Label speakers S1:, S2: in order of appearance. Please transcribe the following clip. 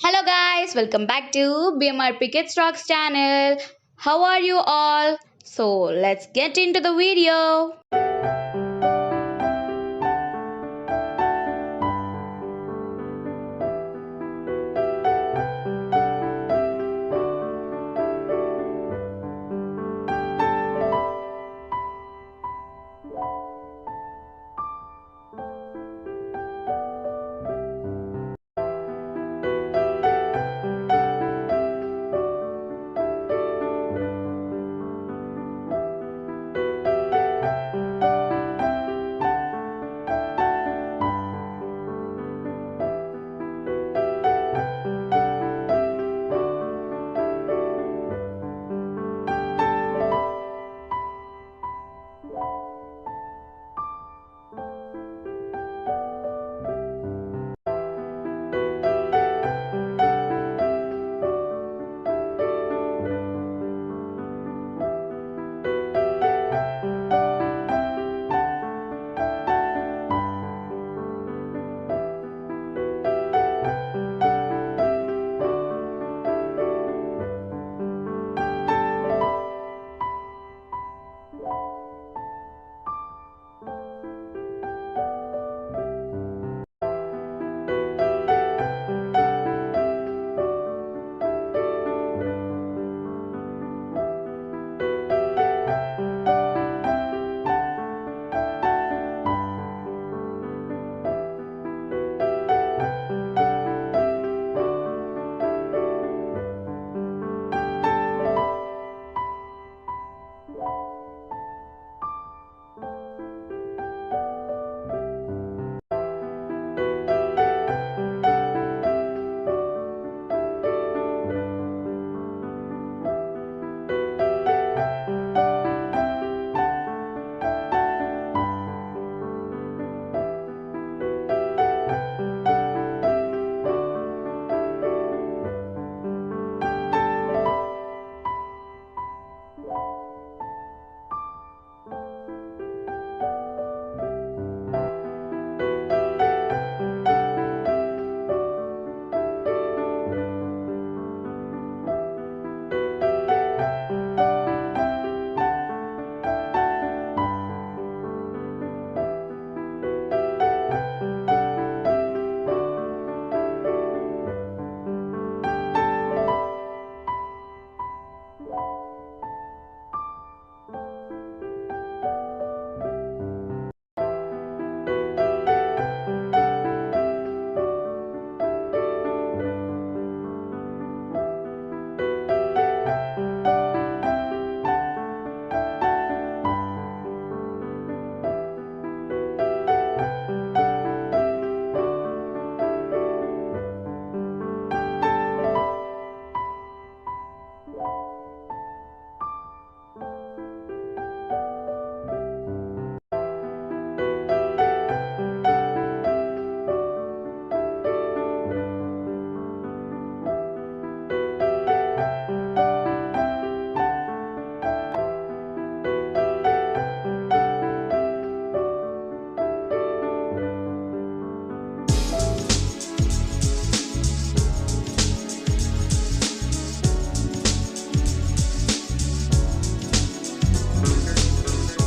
S1: Hello guys, welcome back to BMRP Kids Rocks channel. How are you all? So let's get into the video.
S2: Hello, everyone. Welcome back to BMRP Kids Rocks channel. How are you all? So let's get into the video. Hello, guys. Welcome back to BMRP Kids Rocks channel. How are you all? So today we are going to